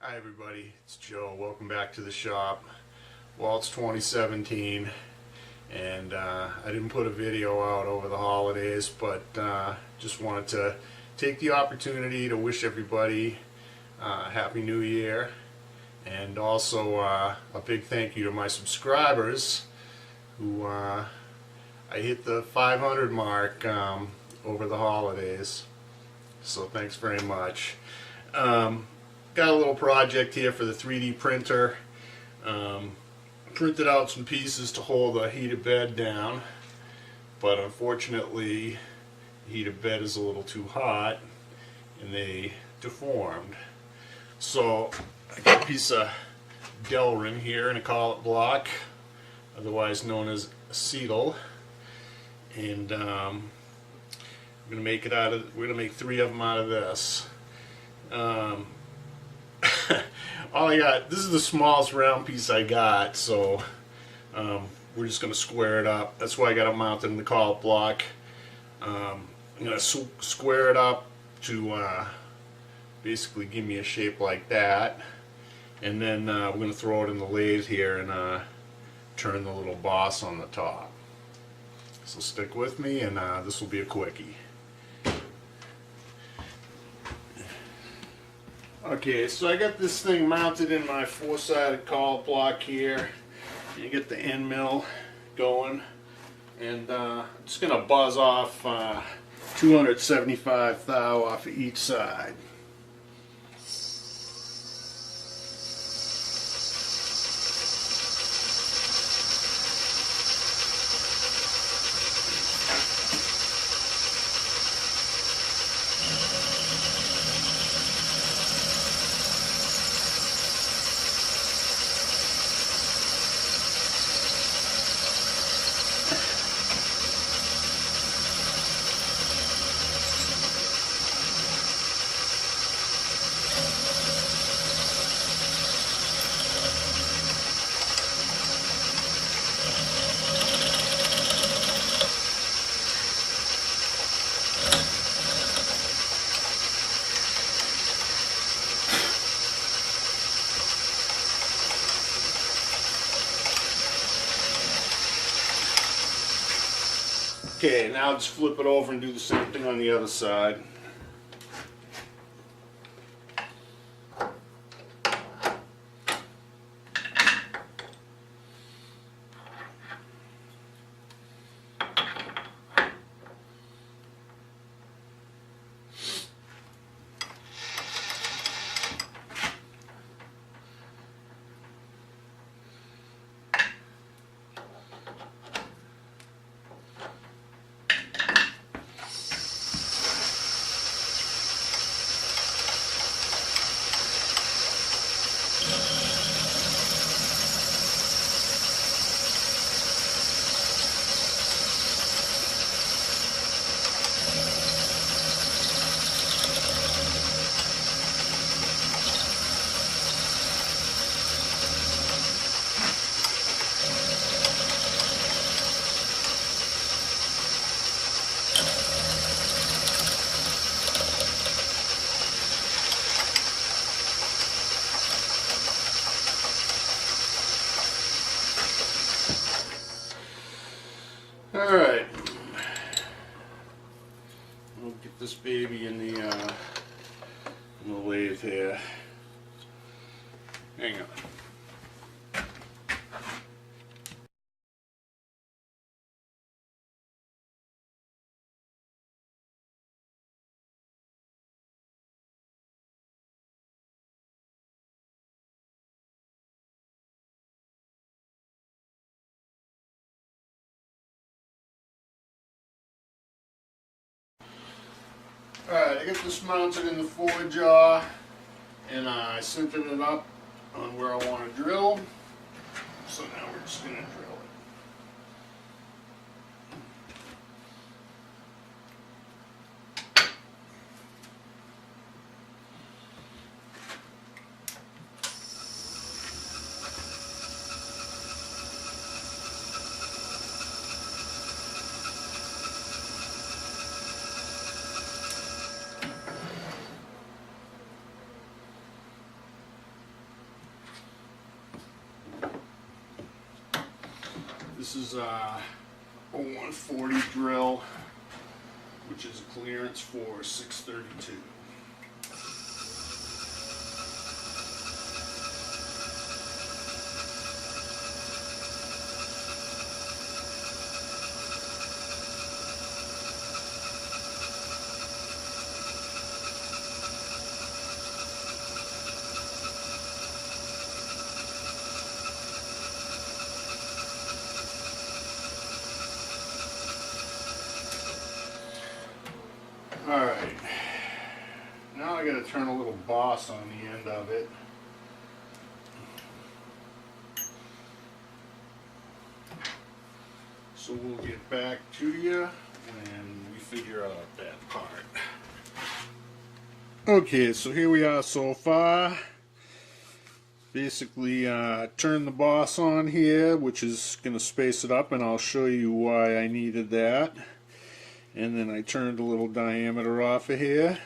Hi everybody, it's Joe. Welcome back to the shop. Well, it's 2017 and I didn't put a video out over the holidays, but just wanted to take the opportunity to wish everybody Happy New Year, and also a big thank you to my subscribers who I hit the 500 mark over the holidays, so thanks very much. Got a little project here for the 3D printer. Printed out some pieces to hold the heated bed down, but unfortunately the heated bed is a little too hot and they deformed. So I got a piece of Delrin here in a collet block, otherwise known as acetal, and we're gonna make three of them out of this. All I got, this is the smallest round piece I got, so we're just going to square it up. That's why I got it mounted in the collet block. I'm going to square it up to basically give me a shape like that, and then we're going to throw it in the lathe here and turn the little boss on the top. So stick with me, and this will be a quickie. Okay, so I got this thing mounted in my four-sided collet block here. You get the end mill going, and I'm just going to buzz off 275 thou off of each side. Okay, now just flip it over and do the same thing on the other side. Alright, we'll get this baby in the lathe here. Hang on. Alright, I got this mounted in the forward jaw, and I centered it up on where I want to drill. So now we're just going to drill it. This is a 140 drill, which is a clearance for 632. Alright, now I got to turn a little boss on the end of it. So we'll get back to you when we figure out that part. Okay, so here we are so far. Basically turn the boss on here, which is going to space it up, and I'll show you why I needed that. And then I turned a little diameter off of here.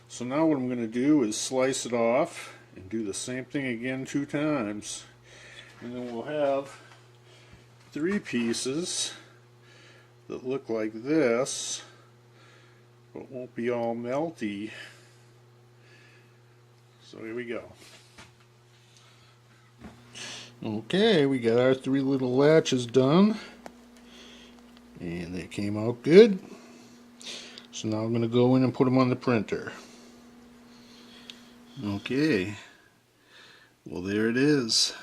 So now what I'm going to do is slice it off and do the same thing again 2 times. And then we'll have 3 pieces that look like this, but won't be all melty. So here we go. Okay, we got our 3 little latches done. And they came out good. So now I'm going to go in and put them on the printer. Okay. Well, there it is.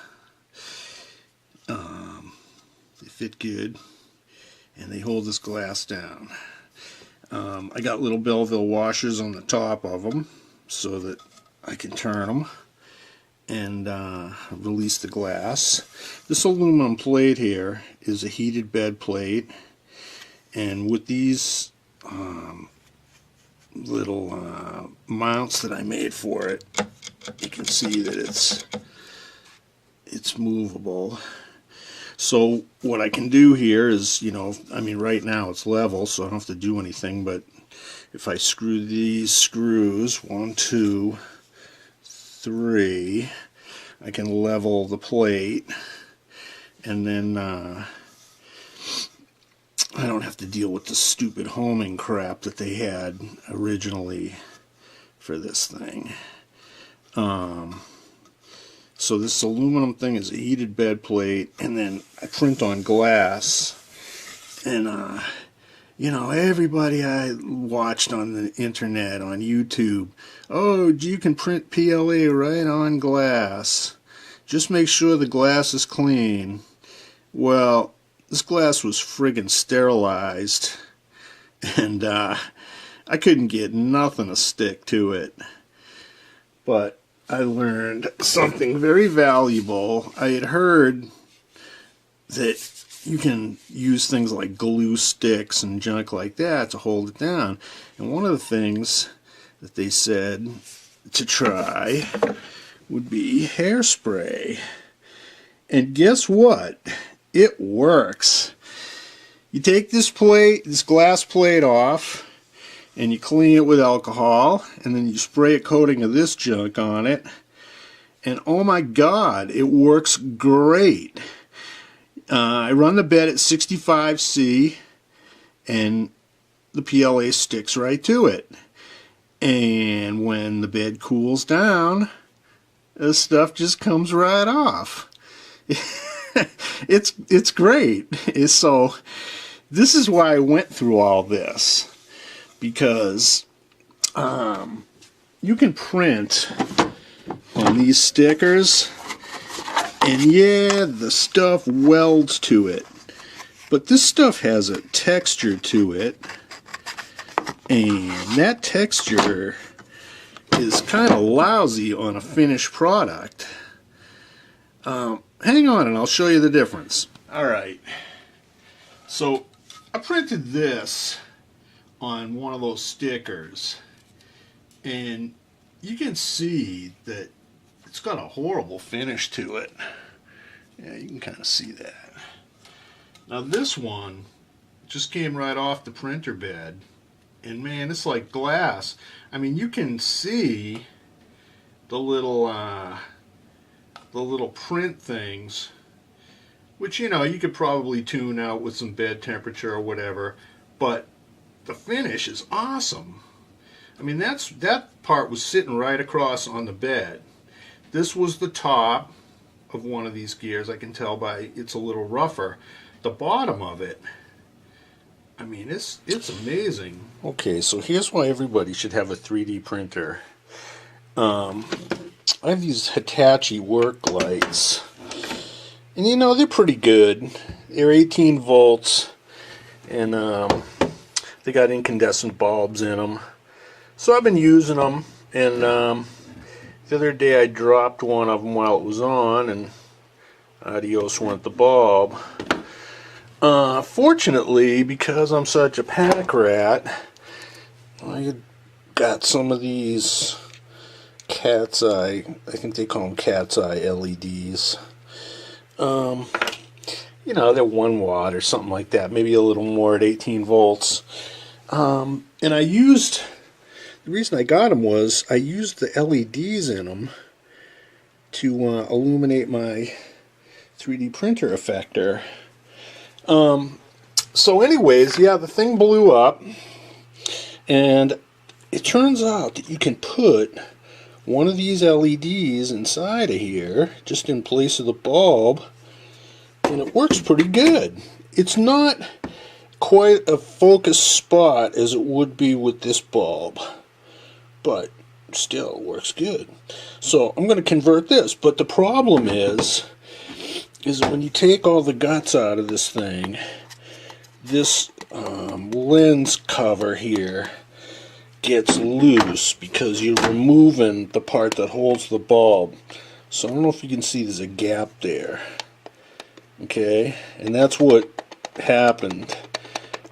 They fit good. And they hold this glass down. I got little Belleville washers on the top of them so that I can turn them and release the glass. This aluminum plate here is a heated bed plate. And with these little mounts that I made for it, you can see that it's movable. So what I can do here is, you know, I mean right now it's level, so I don't have to do anything, but if I screw these screws, 1, 2, 3, I can level the plate, and then I don't have to deal with the stupid homing crap that they had originally for this thing. So this aluminum thing is a heated bed plate, and then I print on glass. And you know, everybody I watched on the internet, on YouTube, oh, you can print PLA right on glass. Just make sure the glass is clean. Well, this glass was friggin' sterilized, and I couldn't get nothing to stick to it. But I learned something very valuable. I had heard that you can use things like glue sticks and junk like that to hold it down. And one of the things that they said to try would be hairspray. And guess what? It works. You take this plate, this glass plate off, and you clean it with alcohol, and then you spray a coating of this junk on it, and oh my God, it works great. I run the bed at 65°C, and the PLA sticks right to it. And when the bed cools down, the stuff just comes right off. It's great. So this is why I went through all this, because you can print on these stickers, and yeah, the stuff welds to it, but this stuff has a texture to it, and that texture is kind of lousy on a finished product. Hang on and I'll show you the difference. Alright, so I printed this on one of those stickers, and you can see that it's got a horrible finish to it. Yeah, you can kind of see that. Now this one just came right off the printer bed, and man, it's like glass. I mean, you can see the little print things which, you know, you could probably tune out with some bed temperature or whatever, but the finish is awesome. I mean, that part was sitting right across on the bed. This was the top of one of these gears. I can tell by it's a little rougher. The bottom of it, I mean, it's amazing. Okay, so here's why everybody should have a 3D printer. I have these Hitachi work lights, and you know, they're pretty good. They're 18 volts, and they got incandescent bulbs in them. So I've been using them, and the other day I dropped one of them while it was on, and adios went the bulb. Fortunately, because I'm such a pack rat, I got some of these cat's eye, I think they call them cat's eye LEDs. You know, they're 1 watt or something like that, maybe a little more at 18 volts. And I used, the reason I got them was I used the LEDs in them to illuminate my 3D printer effector. So anyways, yeah, the thing blew up, and it turns out that you can put one of these LEDs inside of here, just in place of the bulb, and it works pretty good. It's not quite a focus spot as it would be with this bulb, but still works good. So I'm going to convert this, but the problem is when you take all the guts out of this thing, this lens cover here gets loose because you're removing the part that holds the bulb. So I don't know if you can see, there's a gap there. Okay, and that's what happened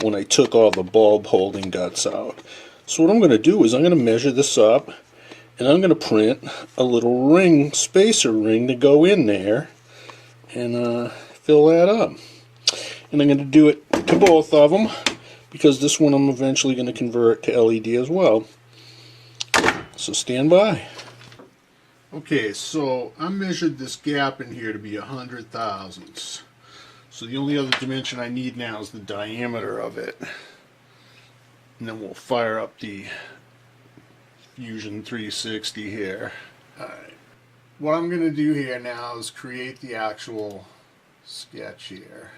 when I took all the bulb holding guts out. So what I'm going to do is I'm going to measure this up, and I'm going to print a little ring, spacer ring, to go in there and fill that up. And I'm going to do it to both of them, because this one I'm eventually going to convert to LED as well. So stand by. Okay, so I measured this gap in here to be 100 thousandths. So the only other dimension I need now is the diameter of it. And then we'll fire up the Fusion 360 here. Alright. What I'm going to do here now is create the actual sketch here.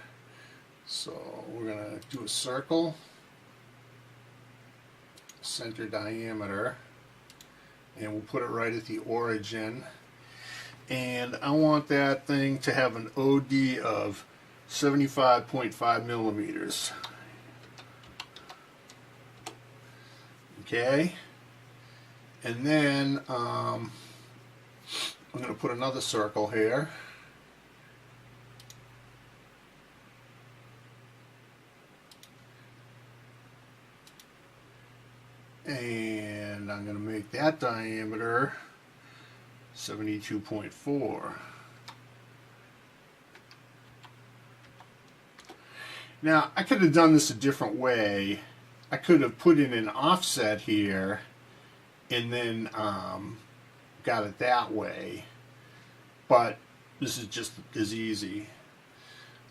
So we're going to do a circle, center diameter, and we'll put it right at the origin. And I want that thing to have an OD of 75.5 millimeters. Okay, and then I'm going to put another circle here. And I'm going to make that diameter 72.4. Now, I could have done this a different way. I could have put in an offset here and then got it that way. But this is just as easy.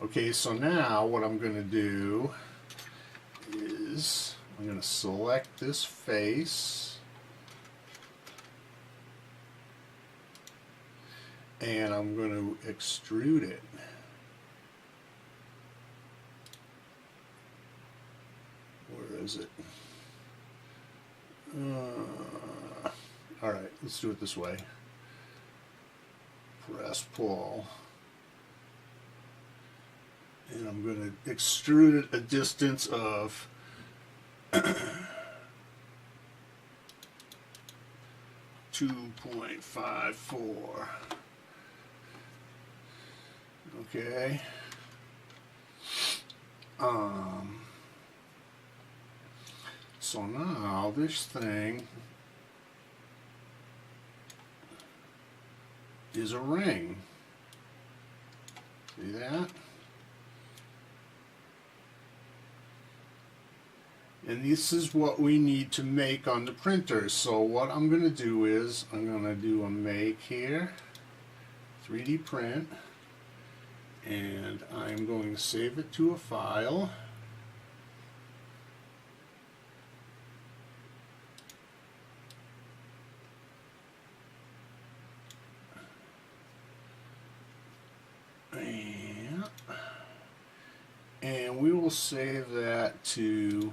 Okay, so now what I'm going to do is I'm going to select this face, and I'm going to extrude it. Where is it? Alright, let's do it this way. Press pull. And I'm going to extrude it a distance of 2.54. Okay. So now this thing is a ring. See that? And this is what we need to make on the printer. So what I'm going to do is I'm going to do a make here, 3D print, and I'm going to save it to a file. And we will save that to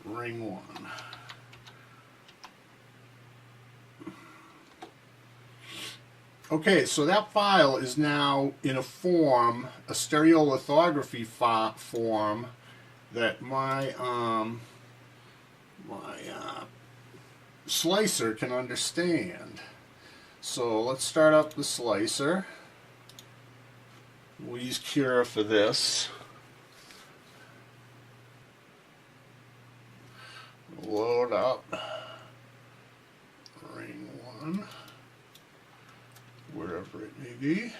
ring 1. Okay, so that file is now in a form, a stereolithography form that my slicer can understand. So let's start up the slicer. We'll use Cura for this. Load up ring 1, wherever it may be.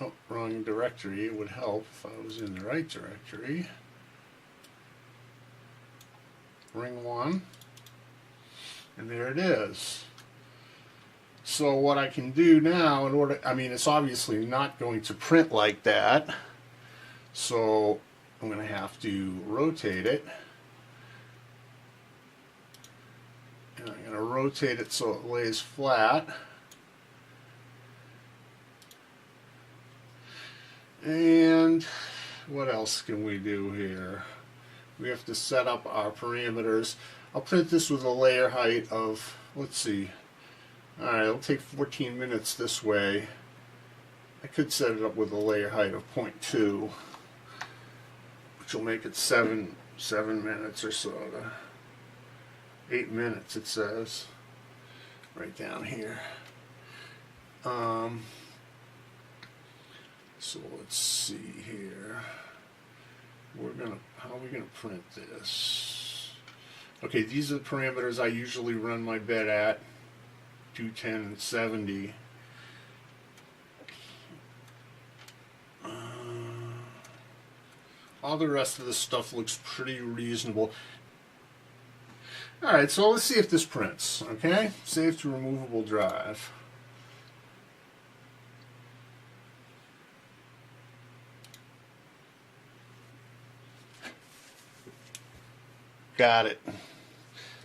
Oh, wrong directory. It would help if I was in the right directory. Ring 1, and there it is. So what I can do now, it's obviously not going to print like that, so I'm going to have to rotate it. And I'm going to rotate it so it lays flat. And what else can we do here? We have to set up our parameters. I'll print this with a layer height of, let's see, alright, it'll take 14 minutes this way. I could set it up with a layer height of 0.2, which will make it 7 minutes or so. 8 minutes it says right down here. So let's see here. How are we gonna print this? Okay, these are the parameters I usually run my bed at, 210 and 70. All the rest of the stuff looks pretty reasonable. Alright, so let's see if this prints, okay? Save to removable drive. Got it.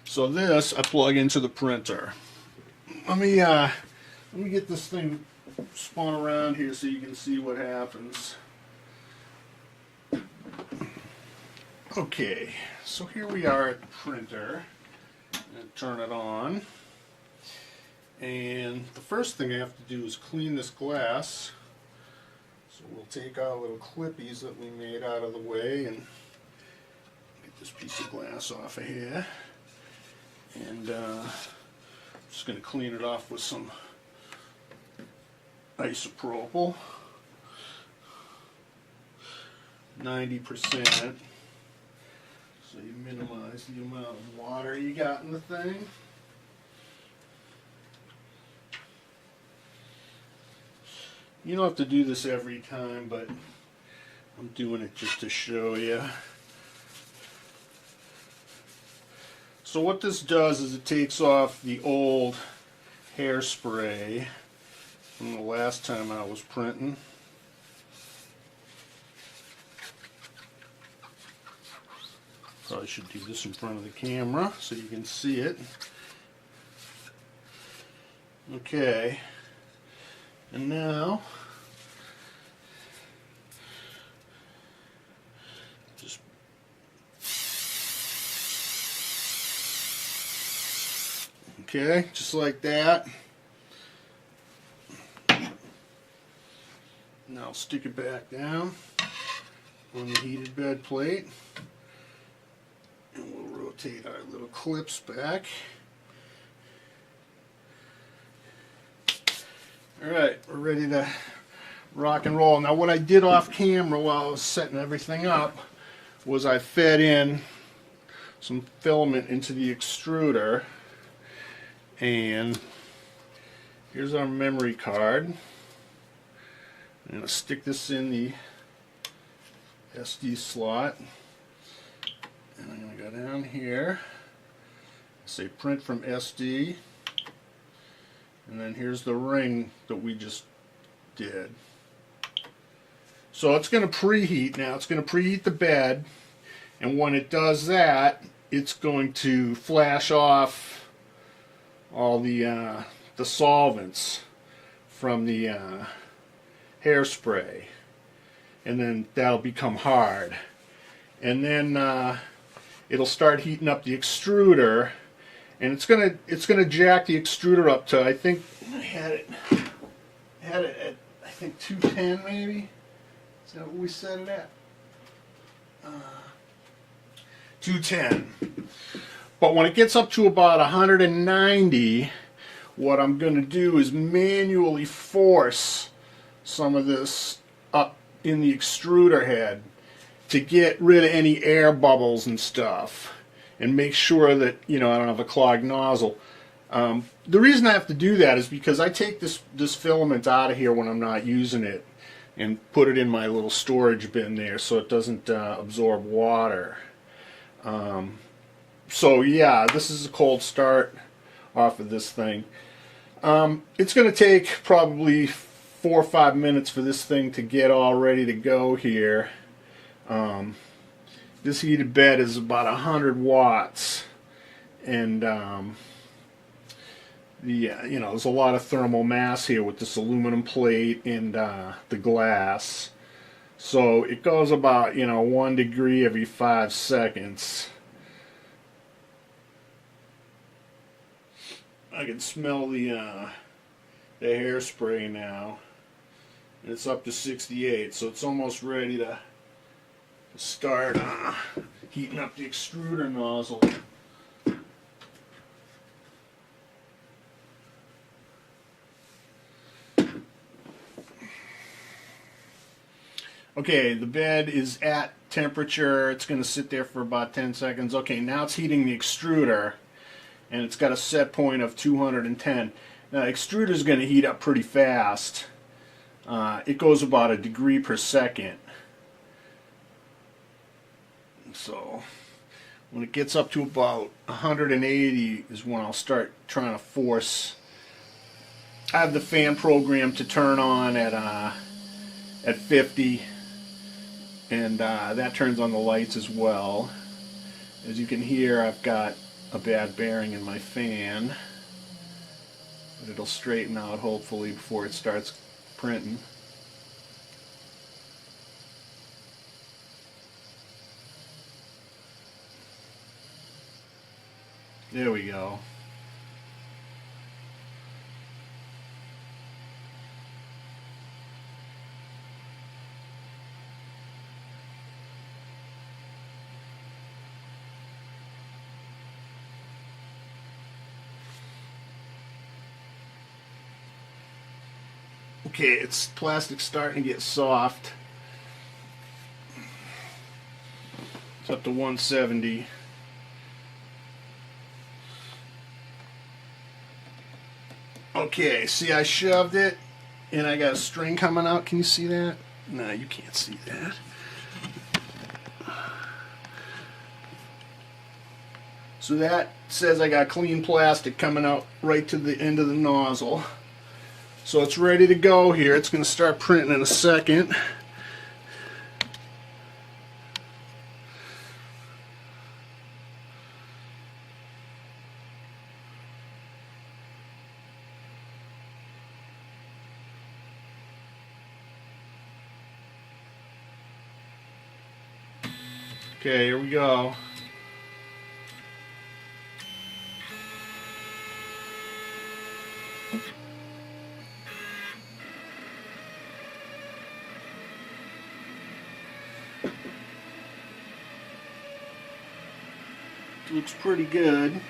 So this I plug into the printer. Let me get this thing spun around here so you can see what happens. Okay, so here we are at the printer. And turn it on. And the first thing I have to do is clean this glass. So we'll take our little clippies that we made out of the way and get this piece of glass off of here. And I'm just going to clean it off with some isopropyl. 90%. So you minimize the amount of water you got in the thing. You don't have to do this every time, but I'm doing it just to show you. So what this does is it takes off the old hairspray from the last time I was printing. Probably should do this in front of the camera so you can see it. Okay, and now just okay, just like that. Now stick it back down on the heated bed plate. And we'll rotate our little clips back. Alright, we're ready to rock and roll. Now what I did off camera while I was setting everything up was I fed in some filament into the extruder. And here's our memory card. I'm going to stick this in the SD slot. And I'm going to go down here, say print from SD, and then here's the ring that we just did. So it's going to preheat now. It's going to preheat the bed, and when it does that, it's going to flash off all the solvents from the hairspray, and then that'll become hard. And then it'll start heating up the extruder, and it's gonna jack the extruder up to, I think I had it at, I think 210 maybe. Is that what we set it at? 210. But when it gets up to about 190, what I'm going to do is manually force some of this up in the extruder head to get rid of any air bubbles and stuff, and make sure that, you know, I don't have a clogged nozzle. The reason I have to do that is because I take this filament out of here when I'm not using it and put it in my little storage bin there so it doesn't absorb water. So yeah, this is a cold start off of this thing. It's going to take probably 4 or 5 minutes for this thing to get all ready to go here. This heated bed is about 100 watts, and you know, there's a lot of thermal mass here with this aluminum plate and the glass. So it goes about, you know, 1 degree every 5 seconds. I can smell the hairspray now. And it's up to 68, so it's almost ready to start heating up the extruder nozzle. Okay, the bed is at temperature. It's going to sit there for about 10 seconds. Okay, now it's heating the extruder, and it's got a set point of 210. Now, the extruder is going to heat up pretty fast. It goes about 1 degree per second. So when it gets up to about 180 is when I'll start trying to force. I have the fan program to turn on at 50, and that turns on the lights as well. As you can hear, I've got a bad bearing in my fan, but it'll straighten out hopefully before it starts printing. There we go. Okay, it's plastic starting to get soft. It's up to 170. Okay, see, I shoved it and I got a string coming out. Can you see that? No, you can't see that. So that says I got clean plastic coming out right to the end of the nozzle. So it's ready to go here. It's going to start printing in a second. Okay, here we go. Looks pretty good.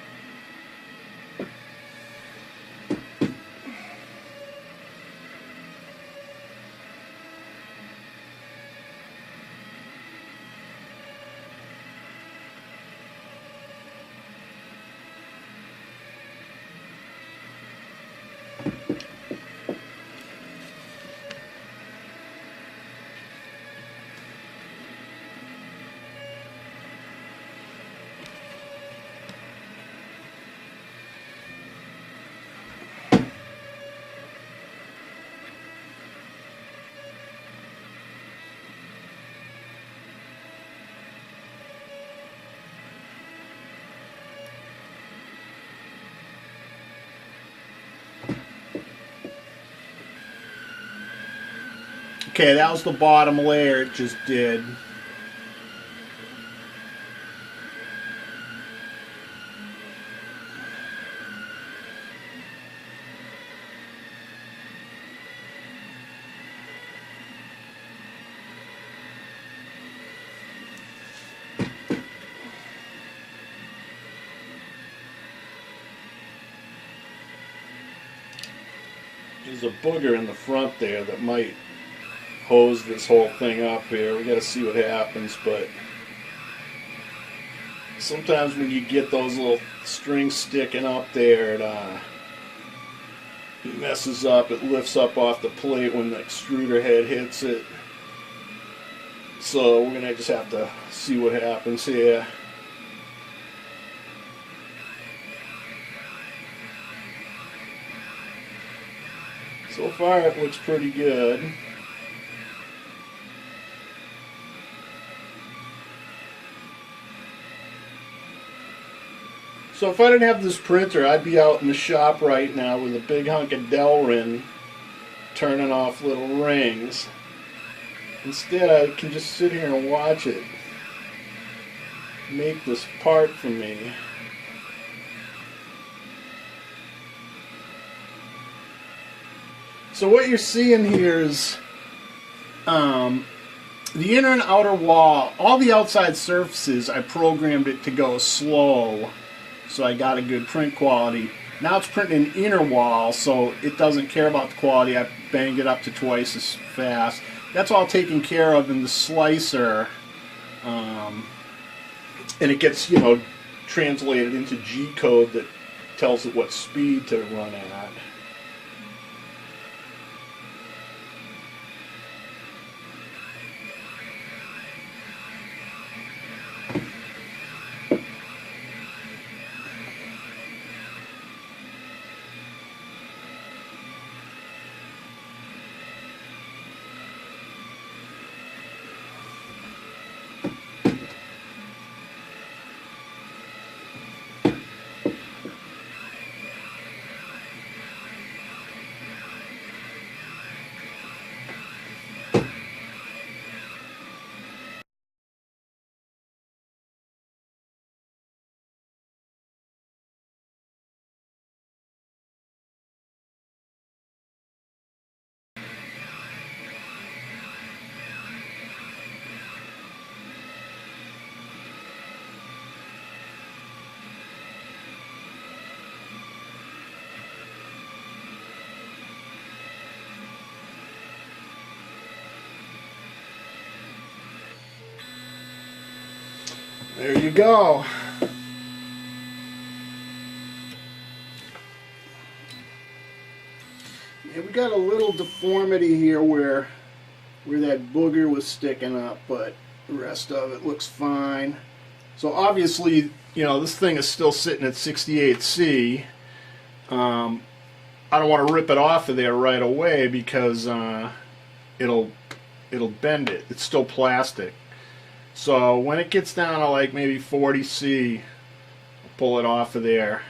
Okay, that was the bottom layer it just did. There's a booger in the front there that might hose this whole thing up here. We gotta see what happens, but sometimes when you get those little strings sticking up there, it messes up. It lifts up off the plate when the extruder head hits it. So we're gonna just have to see what happens here. So far it looks pretty good. So if I didn't have this printer, I'd be out in the shop right now with a big hunk of Delrin turning off little rings. Instead, I can just sit here and watch it make this part for me. So what you're seeing here is the inner and outer wall, all the outside surfaces, I programmed it to go slow, so I got a good print quality. Now it's printing an inner wall, so it doesn't care about the quality. I banged it up to twice as fast. That's all taken care of in the slicer, and it gets, you know, translated into G code that tells it what speed to run at. There you go. Yeah, we got a little deformity here where that booger was sticking up, but the rest of it looks fine. So obviously, you know, this thing is still sitting at 68C. I don't want to rip it off of there right away because it'll bend it. It's still plastic. So when it gets down to like maybe 40C, I'll pull it off of there.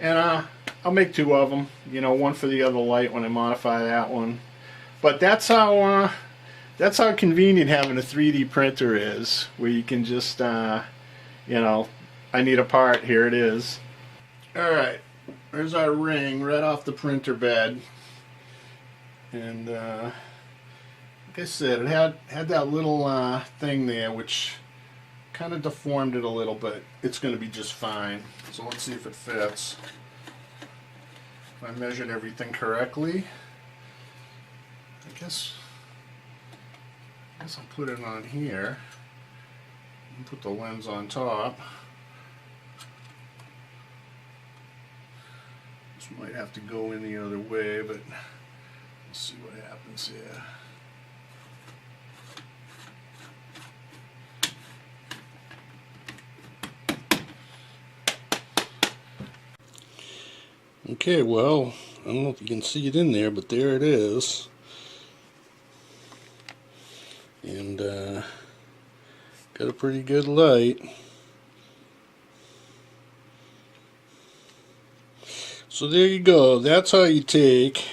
And I'll make two of them, you know, one for the other light when I modify that one. But that's how convenient having a 3D printer is, where you can just, you know, I need a part, here it is. Alright, there's our ring right off the printer bed. And like I said, it had that little thing there which kind of deformed it a little, but it's going to be just fine. So let's see if it fits. If I measured everything correctly, I guess I'll put it on here and put the lens on top. This might have to go in the other way, but we'll see what happens here. Okay, well, I don't know if you can see it in there, but there it is. And got a pretty good light. So there you go. That's how you take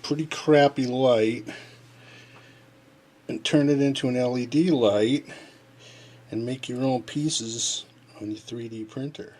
pretty crappy light and turn it into an LED light and make your own pieces on your 3D printer.